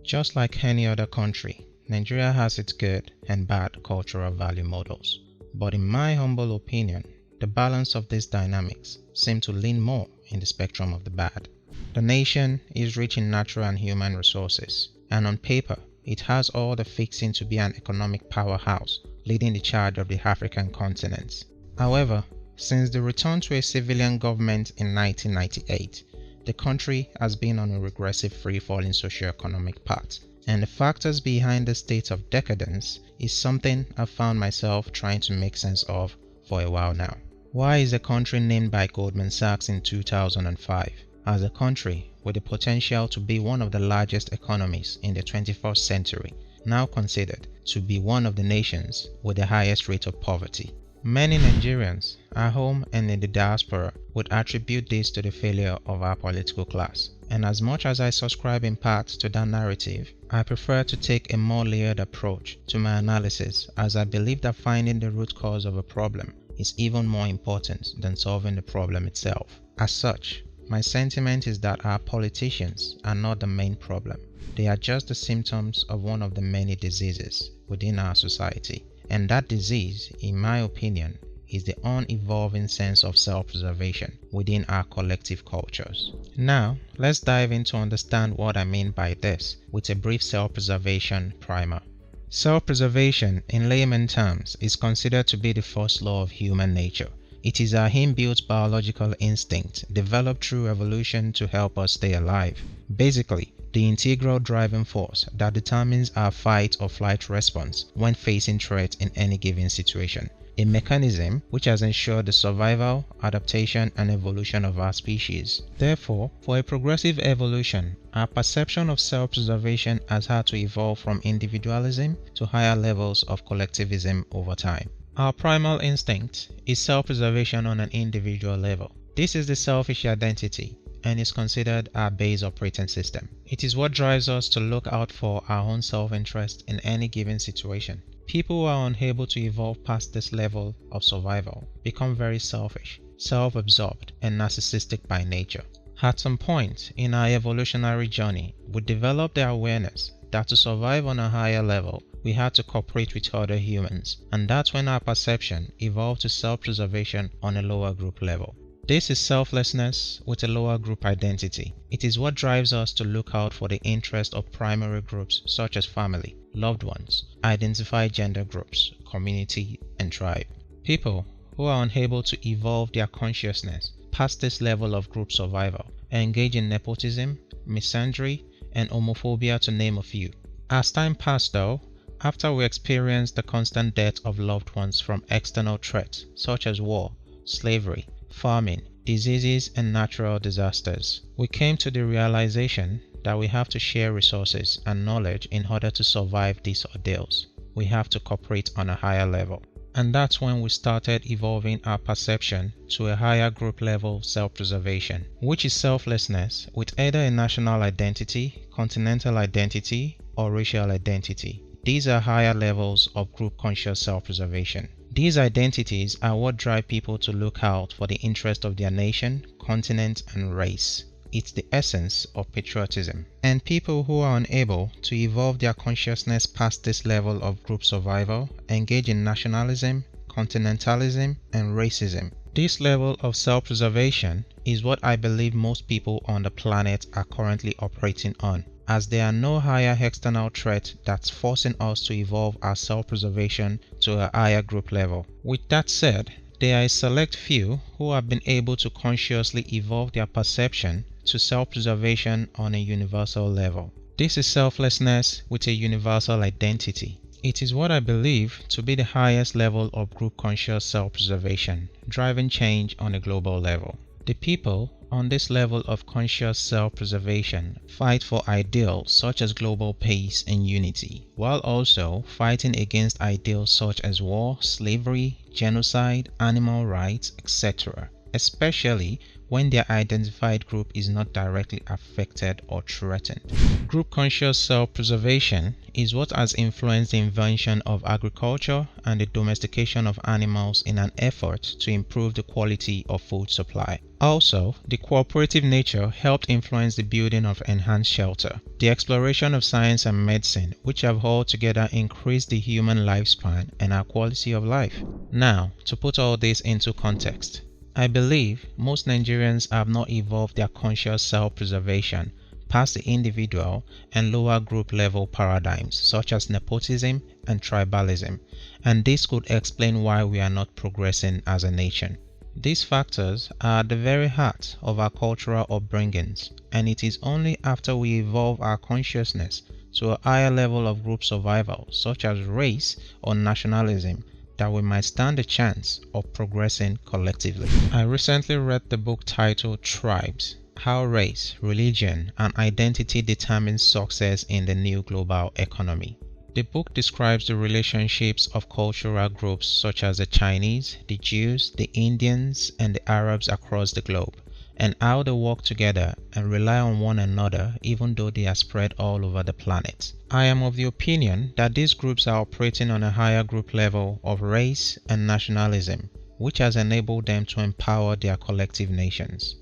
Just like any other country, Nigeria has its good and bad cultural value models. But in my humble opinion, the balance of these dynamics seem to lean more in the spectrum of the bad. The nation is rich in natural and human resources, and on paper, it has all the fixing to be an economic powerhouse, leading the charge of the African continent. However, since the return to a civilian government in 1998, the country has been on a regressive free-falling socio-economic path, and the factors behind the state of decadence is something I've found myself trying to make sense of for a while now. Why is a country named by Goldman Sachs in 2005 as a country with the potential to be one of the largest economies in the 21st century now considered to be one of the nations with the highest rate of poverty? Many Nigerians at home and in the diaspora would attribute this to the failure of our political class. And as much as I subscribe in part to that narrative, I prefer to take a more layered approach to my analysis, as I believe that finding the root cause of a problem is even more important than solving the problem itself. As such, my sentiment is that our politicians are not the main problem. They are just the symptoms of one of the many diseases within our society. And that disease, in my opinion, is the unevolving sense of self-preservation within our collective cultures. Now, let's dive in to understand what I mean by this with a brief self-preservation primer. Self-preservation, in layman terms, is considered to be the first law of human nature. It is our inbuilt biological instinct developed through evolution to help us stay alive. Basically, the integral driving force that determines our fight or flight response when facing threat in any given situation. A mechanism which has ensured the survival, adaptation, and evolution of our species. Therefore, for a progressive evolution, our perception of self-preservation has had to evolve from individualism to higher levels of collectivism over time. Our primal instinct is self-preservation on an individual level. This is the selfish identity and is considered our base operating system. It is what drives us to look out for our own self-interest in any given situation. People who are unable to evolve past this level of survival become very selfish, self-absorbed, and narcissistic by nature. At some point in our evolutionary journey, we developed the awareness that to survive on a higher level, we had to cooperate with other humans, and that's when our perception evolved to self-preservation on a lower group level. This is selflessness with a lower group identity. It is what drives us to look out for the interest of primary groups such as family, loved ones, identified gender groups, community, and tribe. People who are unable to evolve their consciousness past this level of group survival engage in nepotism, misandry, and homophobia, to name a few. As time passed though, after we experienced the constant death of loved ones from external threats such as war, slavery, famine, diseases, and natural disasters, we came to the realization that we have to share resources and knowledge in order to survive these ordeals. We have to cooperate on a higher level. And that's when we started evolving our perception to a higher group level self-preservation, which is selflessness with either a national identity, continental identity, or racial identity. These are higher levels of group conscious self-preservation. These identities are what drive people to look out for the interest of their nation, continent, and race. It's the essence of patriotism. And people who are unable to evolve their consciousness past this level of group survival engage in nationalism, continentalism, and racism. This level of self-preservation is what I believe most people on the planet are currently operating on, as there are no higher external threat that's forcing us to evolve our self-preservation to a higher group level. With that said, there are a select few who have been able to consciously evolve their perception to self-preservation on a universal level. This is selflessness with a universal identity. It is what I believe to be the highest level of group conscious self-preservation, driving change on a global level. The people on this level of conscious self-preservation fight for ideals such as global peace and unity, while also fighting against ideals such as war, slavery, genocide, animal rights, etc. especially when their identified group is not directly affected or threatened. Group conscious self-preservation is what has influenced the invention of agriculture and the domestication of animals in an effort to improve the quality of food supply. Also, the cooperative nature helped influence the building of enhanced shelter, the exploration of science and medicine, which have all together increased the human lifespan and our quality of life. Now, to put all this into context, I believe most Nigerians have not evolved their conscious self-preservation past the individual and lower group level paradigms such as nepotism and tribalism, and this could explain why we are not progressing as a nation. These factors are at the very heart of our cultural upbringings, and it is only after we evolve our consciousness to a higher level of group survival such as race or nationalism that we might stand a chance of progressing collectively. I recently read the book titled Tribes: How Race, Religion, and Identity Determine Success in the New Global Economy. The book describes the relationships of cultural groups such as the Chinese, the Jews, the Indians, and the Arabs across the globe, and how they work together and rely on one another even though they are spread all over the planet. I am of the opinion that these groups are operating on a higher group level of race and nationalism, which has enabled them to empower their collective nations.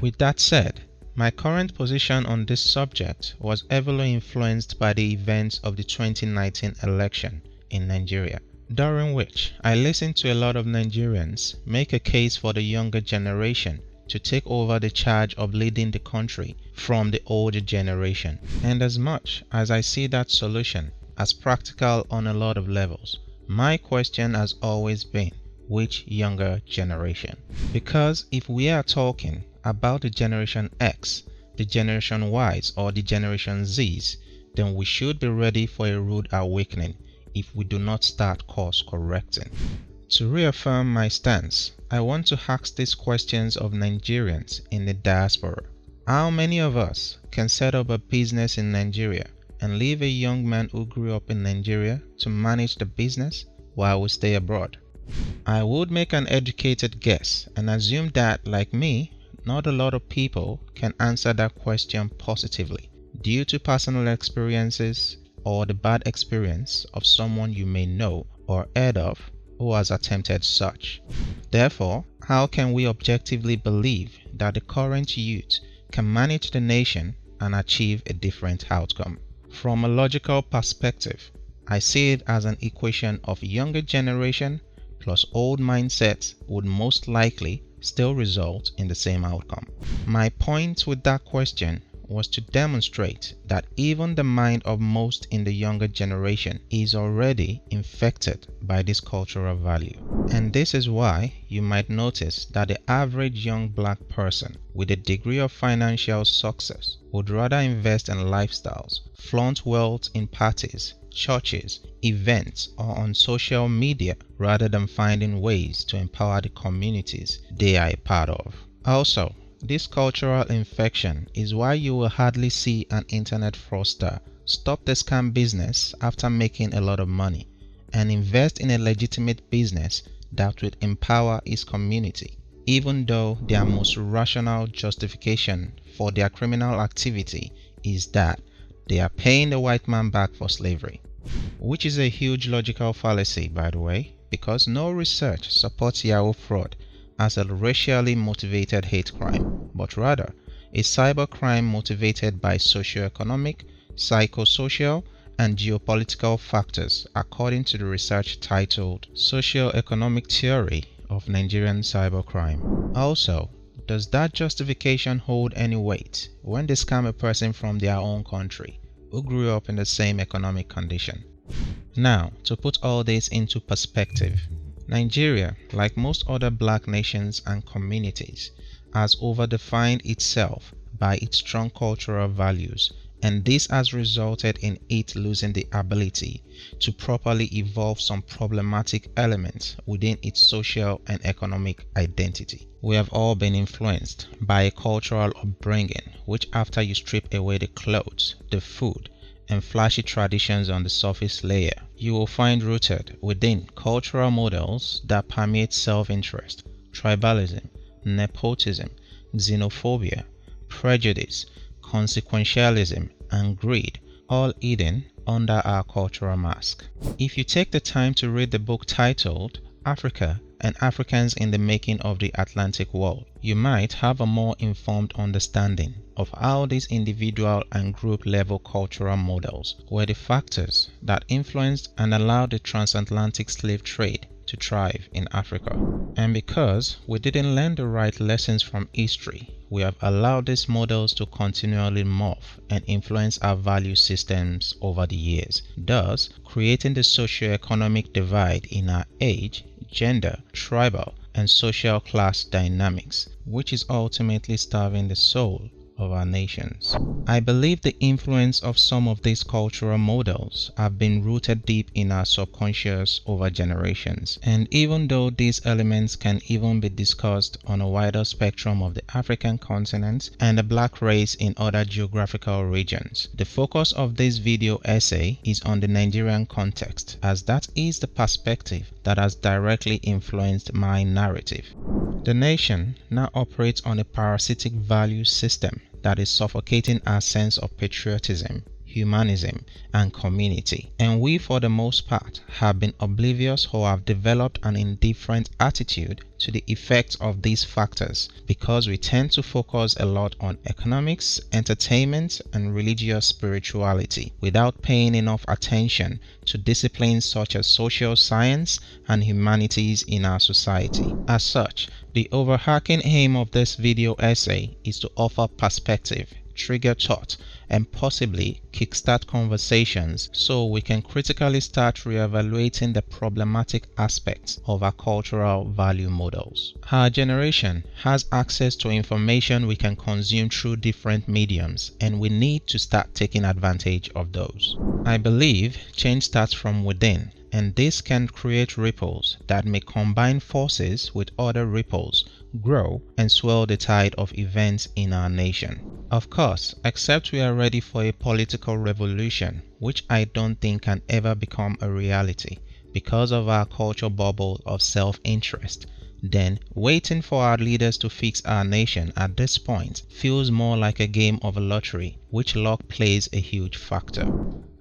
With that said, my current position on this subject was heavily influenced by the events of the 2019 election in Nigeria, during which I listened to a lot of Nigerians make a case for the younger generation to take over the charge of leading the country from the older generation. And as much as I see that solution as practical on a lot of levels, my question has always been, which younger generation? Because if we are talking about the Generation X, the Generation Ys, or the Generation Zs, then we should be ready for a rude awakening if we do not start course correcting. To reaffirm my stance, I want to ask these questions of Nigerians in the diaspora. How many of us can set up a business in Nigeria and leave a young man who grew up in Nigeria to manage the business while we stay abroad? I would make an educated guess and assume that, like me, not a lot of people can answer that question positively due to personal experiences or the bad experience of someone you may know or heard of who has attempted such. Therefore, how can we objectively believe that the current youth can manage the nation and achieve a different outcome? From a logical perspective, I see it as an equation of younger generation plus old mindsets would most likely still result in the same outcome. My point with that question was to demonstrate that even the mind of most in the younger generation is already infected by this cultural value. And this is why you might notice that the average young black person with a degree of financial success would rather invest in lifestyles, flaunt wealth in parties, churches, events, or on social media rather than finding ways to empower the communities they are a part of. Also, this cultural infection is why you will hardly see an internet fraudster stop the scam business after making a lot of money and invest in a legitimate business that would empower his community, even though their most rational justification for their criminal activity is that they are paying the white man back for slavery. Which is a huge logical fallacy, by the way, because no research supports Yahoo fraud as a racially motivated hate crime, but rather a cybercrime motivated by socio-economic, psychosocial, and geopolitical factors, according to the research titled Socio-Economic Theory of Nigerian Cybercrime. Also, does that justification hold any weight when they scam a person from their own country who grew up in the same economic condition? Now, to put all this into perspective, Nigeria, like most other black nations and communities, has overdefined itself by its strong cultural values, and this has resulted in it losing the ability to properly evolve some problematic elements within its social and economic identity. We have all been influenced by a cultural upbringing which, after you strip away the clothes, the food, and flashy traditions on the surface layer, you will find rooted within cultural models that permeate self-interest, tribalism, nepotism, xenophobia, prejudice, consequentialism, and greed, all hidden under our cultural mask. If you take the time to read the book titled Africa and Africans in the Making of the Atlantic World, you might have a more informed understanding of how these individual and group level cultural models were the factors that influenced and allowed the transatlantic slave trade to thrive in Africa. And because we didn't learn the right lessons from history, we have allowed these models to continually morph and influence our value systems over the years, thus creating the socio-economic divide in our age, gender, tribal, and social class dynamics, which is ultimately starving the soul of our nations. I believe the influence of some of these cultural models have been rooted deep in our subconscious over generations, and even though these elements can even be discussed on a wider spectrum of the African continent and the black race in other geographical regions, the focus of this video essay is on the Nigerian context, as that is the perspective that has directly influenced my narrative. The nation now operates on a parasitic value system that is suffocating our sense of patriotism, humanism, and community. And we, for the most part, have been oblivious or have developed an indifferent attitude to the effects of these factors because we tend to focus a lot on economics, entertainment, and religious spirituality without paying enough attention to disciplines such as social science and humanities in our society. As such, the overarching aim of this video essay is to offer perspective, trigger thought, and possibly kickstart conversations so we can critically start reevaluating the problematic aspects of our cultural value models. Our generation has access to information we can consume through different mediums, and we need to start taking advantage of those. I believe change starts from within, and this can create ripples that may combine forces with other ripples, grow, and swell the tide of events in our nation. Of course, except we are ready for a political revolution, which I don't think can ever become a reality because of our culture bubble of self-interest, then waiting for our leaders to fix our nation at this point feels more like a game of a lottery, which luck plays a huge factor.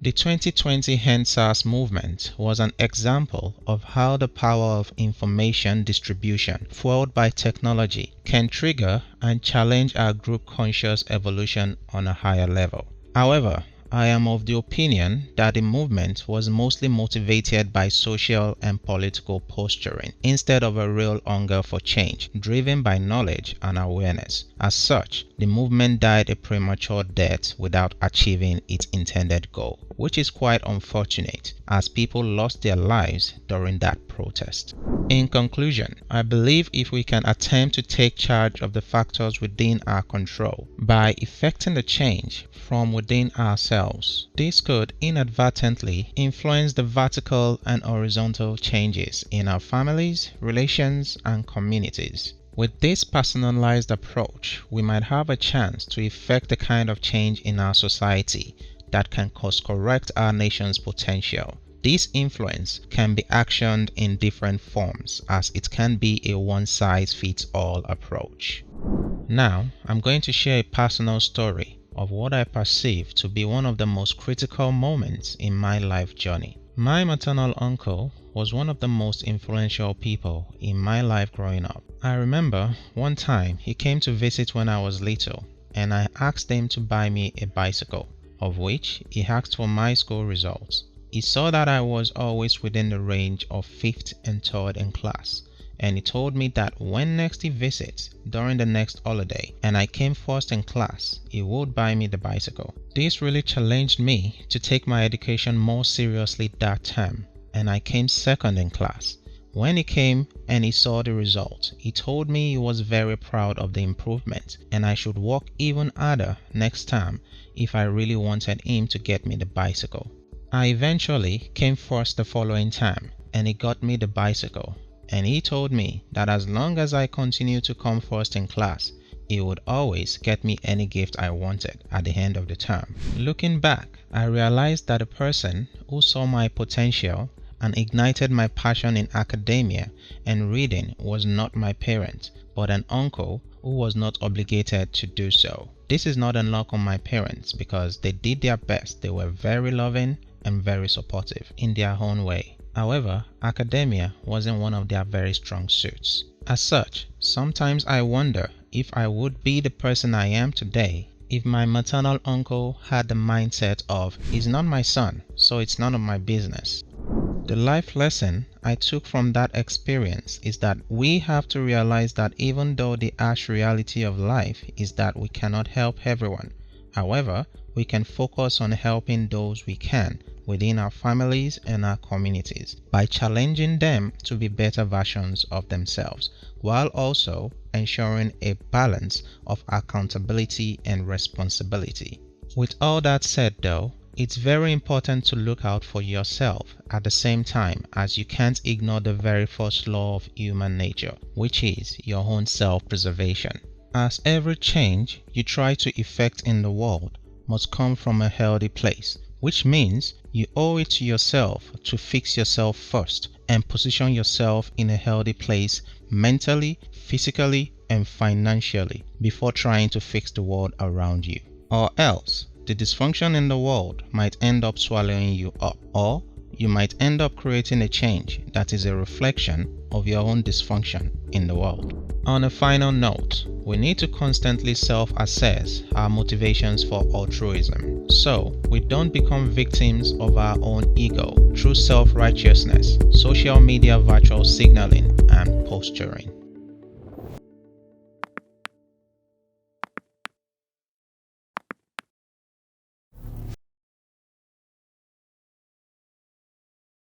The 2020 EndSARS movement was an example of how the power of information distribution, fueled by technology, can trigger and challenge our group conscious evolution on a higher level. However, I am of the opinion that the movement was mostly motivated by social and political posturing instead of a real hunger for change, driven by knowledge and awareness. As such, the movement died a premature death without achieving its intended goal, which is quite unfortunate as people lost their lives during that protest. In conclusion, I believe if we can attempt to take charge of the factors within our control by effecting the change from within ourselves, this could inadvertently influence the vertical and horizontal changes in our families, relations, and communities. With this personalized approach, we might have a chance to effect the kind of change in our society that can course-correct our nation's potential. This influence can be actioned in different forms, as it can be a one-size-fits-all approach. Now, I'm going to share a personal story of what I perceive to be one of the most critical moments in my life journey. My maternal uncle was one of the most influential people in my life growing up. I remember one time he came to visit when I was little, and I asked him to buy me a bicycle, of which he asked for my school results. He saw that I was always within the range of 5th and 3rd in class, and he told me that when next he visits during the next holiday and I came first in class, he would buy me the bicycle. This really challenged me to take my education more seriously that term, and I came 2nd in class. When he came and he saw the result, he told me he was very proud of the improvement and I should work even harder next time if I really wanted him to get me the bicycle. I eventually came first the following time and he got me the bicycle, and he told me that as long as I continued to come first in class, he would always get me any gift I wanted at the end of the term. Looking back, I realized that a person who saw my potential and ignited my passion in academia and reading was not my parent, but an uncle who was not obligated to do so. This is not a knock on my parents because they did their best. They were very loving and very supportive in their own way. However, academia wasn't one of their very strong suits. As such, sometimes I wonder if I would be the person I am today if my maternal uncle had the mindset of, he's not my son, so it's none of my business. The life lesson I took from that experience is that we have to realize that even though the harsh reality of life is that we cannot help everyone, however, we can focus on helping those we can within our families and our communities by challenging them to be better versions of themselves, while also ensuring a balance of accountability and responsibility. With all that said though, it's very important to look out for yourself at the same time, as you can't ignore the very first law of human nature, which is your own self-preservation. As every change you try to effect in the world must come from a healthy place, which means you owe it to yourself to fix yourself first and position yourself in a healthy place mentally, physically, and financially before trying to fix the world around you. Or else, the dysfunction in the world might end up swallowing you up, or you might end up creating a change that is a reflection of your own dysfunction in the world. On a final note, we need to constantly self-assess our motivations for altruism, so we don't become victims of our own ego through self-righteousness, social media virtual signaling, and posturing.